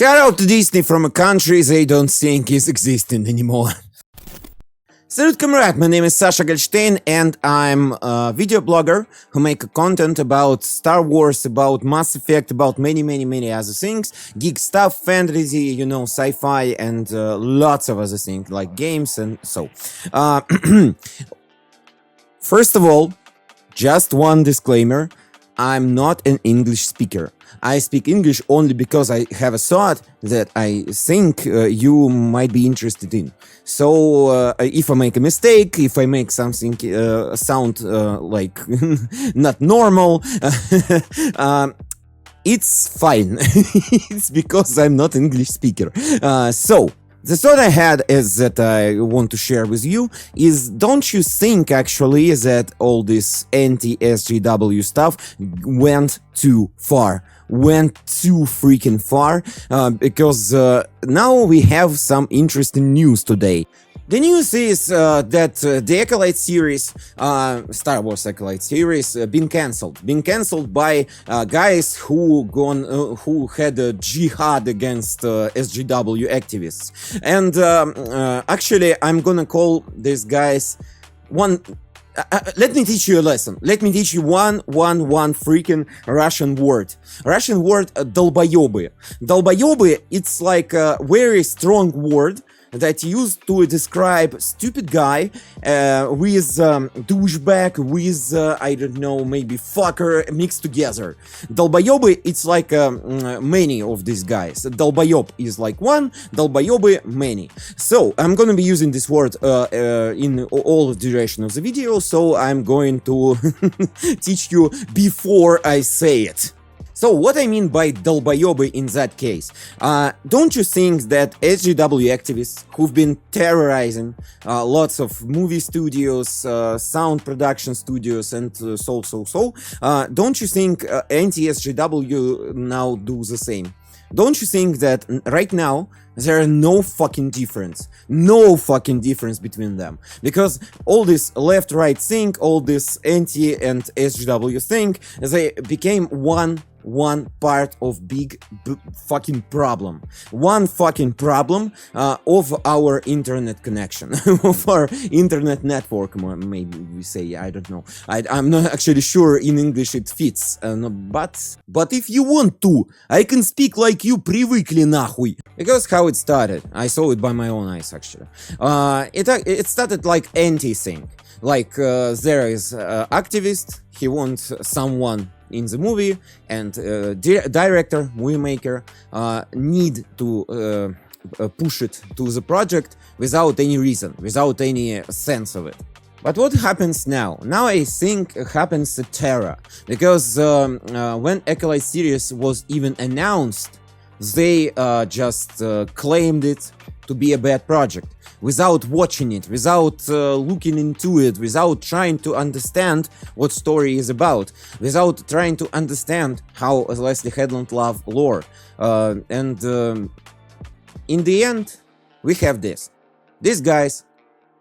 Shout out to Disney from a country they don't think is existing anymore. Salut Comerade, my name is Sasha Goldstein and I'm a video blogger who make content about Star Wars, about Mass Effect, about many other things. Geek stuff, fantasy, you know, sci-fi and lots of other things like games and so. First of all, just one disclaimer, I'm not an English speaker. I speak English only because I have a thought that I think you might be interested in. So if I make a mistake, if I make something sound like not normal, it's fine. It's because I'm not English speaker. So the thought I had is that I want to share with you is, don't you think actually that all this anti-SJW stuff went too far? Went too freaking far, because now we have some interesting news today. The news is that the Acolyte series, Star Wars Acolyte series, been cancelled by guys who had a jihad against SJW activists. And actually, I'm gonna call these guys one. Let me teach you a lesson. Let me teach you one freaking Russian word. Russian word долбоёбы. Долбоёбы, it's like a very strong word that used to describe stupid guy with douchebag, with I don't know, maybe fucker mixed together. Долбоёбы, it's like many of these guys. Долбоёб is like one, долбоёбы many. So I'm gonna be using this word in all duration of the video, so I'm going to teach you before I say it. So what I mean by долбоёбы in that case, don't you think that SJW activists who've been terrorizing lots of movie studios, sound production studios and don't you think anti-SJW now do the same? Don't you think that right now there are no fucking difference between them? Because all this left-right thing, all this anti and SJW thing, they became one part of big fucking problem. One fucking problem of our internet connection, of our internet network, maybe we say, I don't know. I'm not actually sure in English it fits, but if you want to, I can speak like you привыкли нахуй. Because how it started, I saw it by my own eyes actually. It started like anti-thing. Like there is activist, he wants someone in the movie, and director, movie maker need to push it to the project without any reason, without any sense of it. But what happens now? Now I think happens a terror, because when Acolyte series was even announced, they just claimed it to be a bad project, without watching it, without looking into it, without trying to understand what story is about, without trying to understand how Leslie Headland loved lore. And in the end, we have this. These guys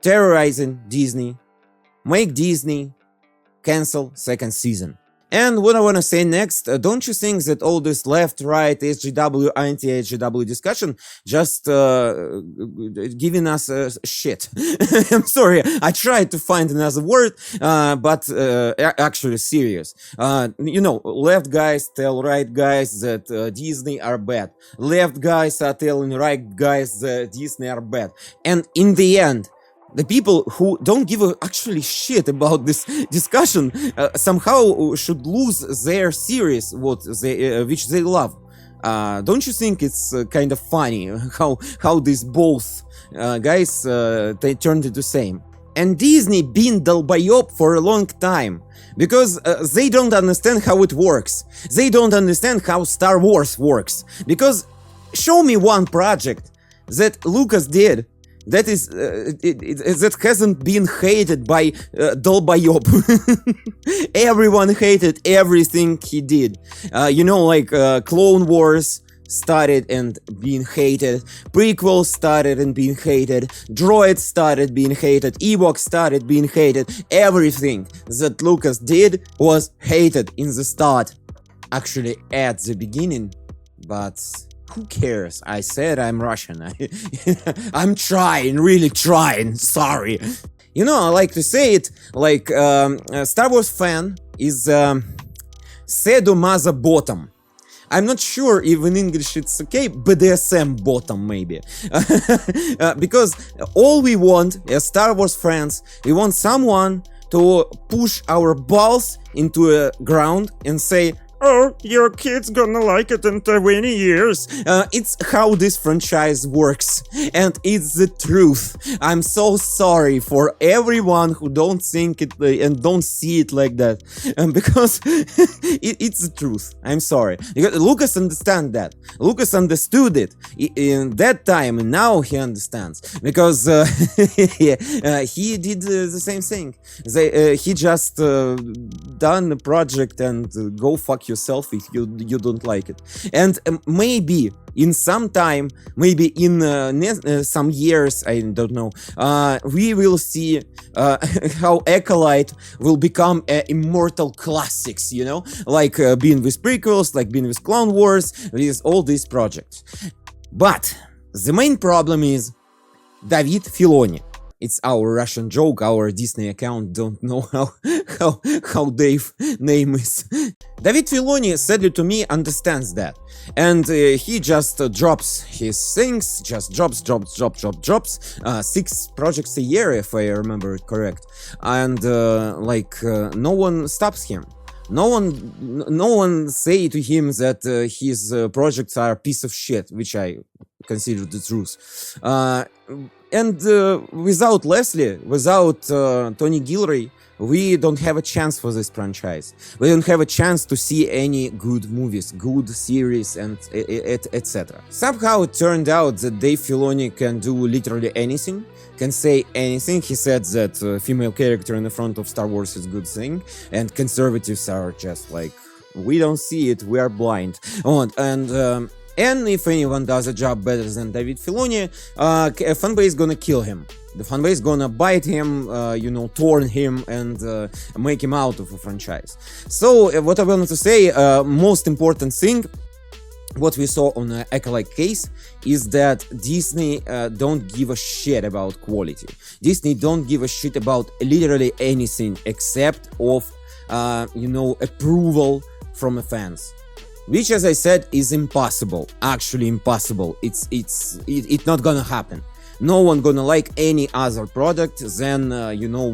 terrorizing Disney, make Disney cancel second season. And what I want to say next, don't you think that all this left-right, SJW, anti-SJW discussion just giving us shit? I'm sorry, I tried to find another word, but actually serious. You know, left guys tell right guys that Disney are bad. Left guys are telling right guys that Disney are bad. And in the end, the people who don't give a actually shit about this discussion somehow should lose their series which they love. Don't you think it's kind of funny how these both guys they turned into the same? And Disney been долбоёб for a long time, because they don't understand how it works. They don't understand how Star Wars works. Because show me one project that Lucas did that is that hasn't been hated by долбоёб. Everyone hated everything he did. You know, like Clone Wars started and being hated, prequels started and being hated, droids started being hated, Ewoks started being hated. Everything that Lucas did was hated in the start. Actually at the beginning, but Who cares? I said I'm Russian. I'm trying, really trying. Sorry. You know, I like to say it like a Star Wars fan is sadomaso bottom. I'm not sure if in English it's okay, BDSM bottom maybe. Because all we want as Star Wars fans, we want someone to push our balls into a ground and say, oh, your kid's gonna like it in 20 years. It's how this franchise works, and it's the truth. I'm so sorry for everyone who don't think it and don't see it like that, because it's the truth. I'm sorry. Because Lucas understands that. Lucas understood it in that time, and now he understands, because he did the same thing. He just done the project and go fuck yourself if you don't like it. And maybe in some time, maybe in some years, I don't know, we will see how Acolyte will become immortal classics, you know, like being with prequels, like being with Clone Wars, with all these projects. But the main problem is David Filoni. It's our Russian joke, our Disney account don't know how Dave name is. David Filoni, sadly to me, understands that. And he just drops his things, just drops. 6 projects a year, if I remember it correct. And no one stops him. No one say to him that his projects are a piece of shit, which I consider the truth. And without Leslie, without Tony Gilroy, we don't have a chance for this franchise. We don't have a chance to see any good movies, good series, and etc. Somehow it turned out that Dave Filoni can do literally anything, can say anything. He said that female character in the front of Star Wars is a good thing, and conservatives are just like, we don't see it, we are blind. And if anyone does a job better than David Filoni, fanbase is gonna kill him. The fanbase is gonna bite him, torn him, and make him out of a franchise. So what I wanted to say, most important thing, what we saw on the Acolyte case, is that Disney don't give a shit about quality. Disney don't give a shit about literally anything except of, approval from the fans. Which, as I said, is impossible. Actually impossible. It's not gonna happen. No one gonna like any other product than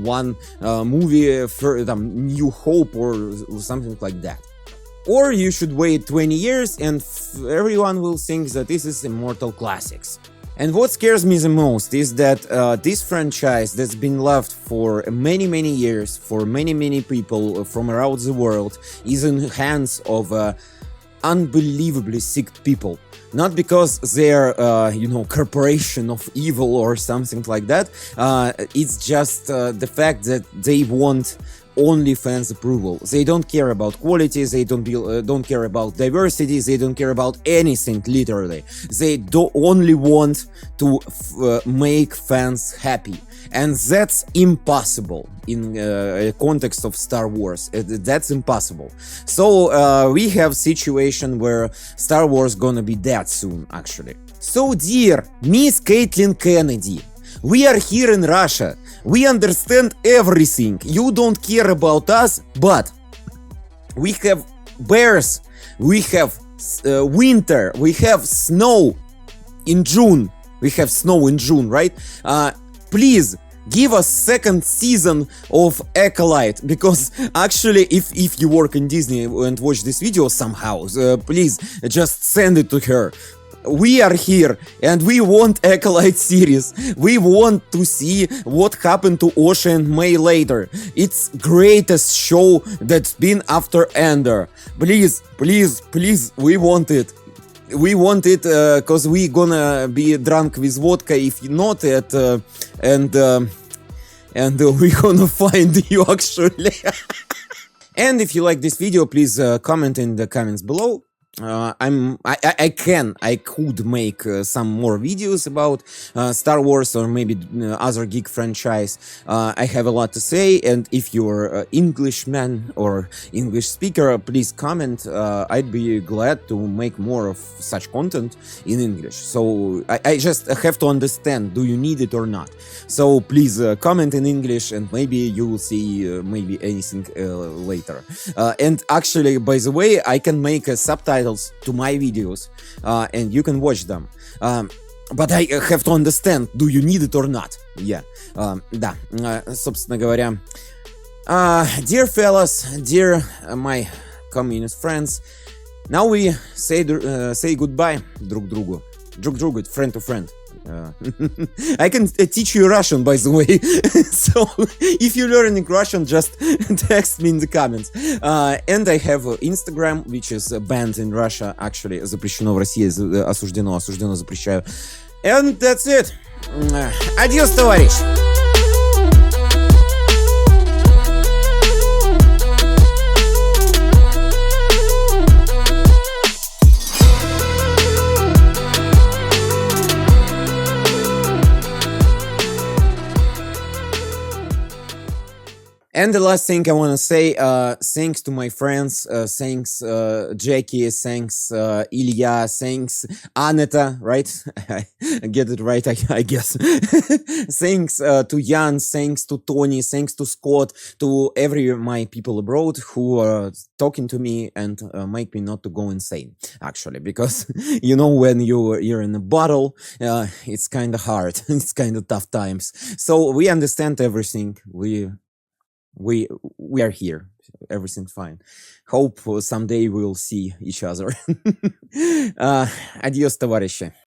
one movie for New Hope or something like that. Or you should wait 20 years and everyone will think that this is immortal classics. And what scares me the most is that this franchise that's been loved for many years, for many people from around the world, is in the hands of unbelievably sick people. Not because they're, corporation of evil or something like that. It's just the fact that they want only fans' approval. They don't care about quality, they don't care about diversity, they don't care about anything, literally. They only want to make fans happy. And that's impossible in a context of Star Wars. That's impossible. So we have situation where Star Wars gonna be dead soon, actually. So dear Miss Caitlin Kennedy, we are here in Russia. We understand everything. You don't care about us, but we have bears, we have winter, we have snow in June. We have snow in June, right? Please give us second season of Acolyte, because actually if you work in Disney and watch this video somehow, please just send it to her. We are here and we want Acolyte series. We want to see what happened to Osha and May later. It's greatest show that's been after Ender. Please, we want it. We want it because we gonna be drunk with vodka if not it, and we gonna find you actually. And if you like this video, please comment in the comments below. I could make some more videos about Star Wars or maybe other geek franchise. I have a lot to say, and if you're Englishman or English speaker, please comment. I'd be glad to make more of such content in English. So I just have to understand, do you need it or not? So please comment in English, and maybe you will see maybe anything later. And actually, by the way, I can make subtitles to my videos, and you can watch them. But I have to understand, do you need it or not? Yeah. Да, собственно говоря. Dear fellas, dear my communist friends, now we say goodbye друг другу. Друг другу, friend to friend. I can teach you Russian, by the way. So if you're learning Russian, just text me in the comments. And I have Instagram, which is banned in Russia. Actually, запрещено в России, осуждено, запрещаю. And that's it. Адьос, товарищ! And the last thing I want to say, thanks to my friends, thanks Jackie, thanks Ilya, thanks Aneta, right? I get it right, I guess. Thanks to Jan, thanks to Tony, thanks to Scott, to every my people abroad who are talking to me and make me not to go insane, actually, because you know when you're in a battle, it's kind of hard, it's kind of tough times. So we understand everything. We are here. Everything's fine. Hope someday we'll see each other. Adios, товарищи.